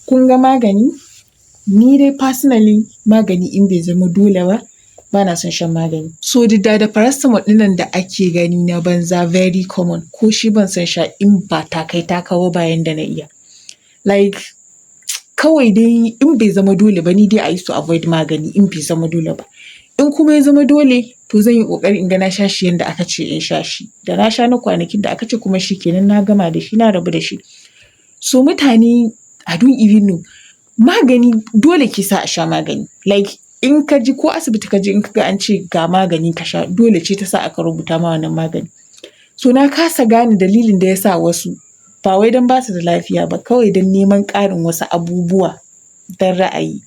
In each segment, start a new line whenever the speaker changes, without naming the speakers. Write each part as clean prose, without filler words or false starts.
kun ga magani, ni dai personally magani in bai zama dole ba, ba na son shan magani. So da paracetamol ɗinnan da ake gani na banza very common, ko shi ban son sha in ba ta kai ta kawo ba yanda na iya. Like kawai dai in bai zama dole ba, ni dai I used to avoid magani in bai zama dole ba. In kuma ya zama dole, to zan yi ƙoƙari in ga na sha shi yanda aka ce in sha shi. Da na sha na kwanakin da aka ce kuma shi kenan na gama da shi, na rabu da shi. So mutane I don't even know, magani dole ke sa a sha magani. Like in ka ji ko asibiti ka je in ka ga an ce ga magani ka sha, dole ce ta sa aka rubuta ma wannan magani. So na kasa gane dalilin da ya sa wasu, ba wai don ba su da lafiya ba, kawai don neman ƙarin wasu abubuwa don ra'ayi,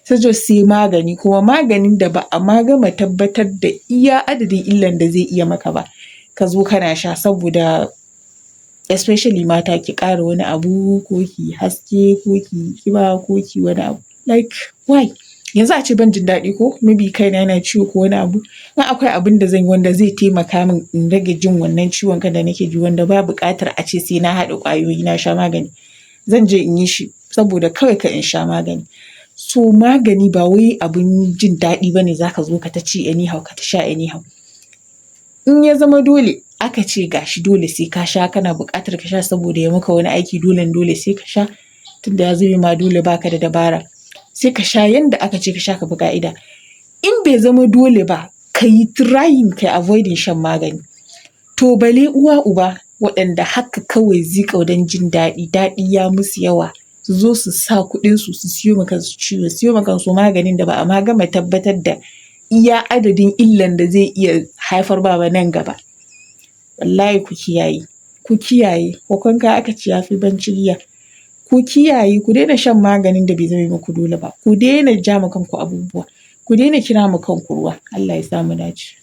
sai sai magani, kuma maganin da ba a ma gama tabbatar da iya adadin illan da zai iya maka ba, ka zo kana sha saboda especially mata ki ƙara wani abu, ko ki haske, ko ki ƙiba, ko ki wani abu. Like why? Yanzu a ce ban jin daɗi ko maybe kaina yana ciwo ko wani abu, in akwai abin da zan yi wanda zai taimaka min in rage jin wannan ciwon kan da nake ji, wanda ba buƙatar a ce sai na haɗa ƙwayoyi na sha magani, zan je in yi shi saboda kawai kar in sha magani. So magani ba wai abin jin daɗi ba ne za ka zo ka ta ci anyhow, ka ta sha anyhow. In ya zama dole aka ce ga shi dole sai ka sha, kana buƙatar ka sha saboda ya maka wani aiki dole sai ka sha, tunda ya zame ma dole baka da dabara, sai ka sha yanda aka ce ka sha, ka bi ƙa'ida. In bai zama dole ba, ka yi trying ka avoiding shan magani. To bale uwa uba waɗanda haka kawai zikau don jin daɗi, daɗi ya musu yawa, su zo su sa kuɗinsu su siyo ma kansu ciwo, siyo ma kansu maganin da ba a ma gama tabbatar da iya adadin illan da zai iya haifar ba nan gaba. Wallahi ku kiyaye, kukanka aka ce ya fi banciriya. Ku kiyaye, ku daina shan maganin da bai zame muku dole ba, ku daina ja ma kanku abubuwa, ku daina kira ma kanku ruwa. Allah ya sa mu dace.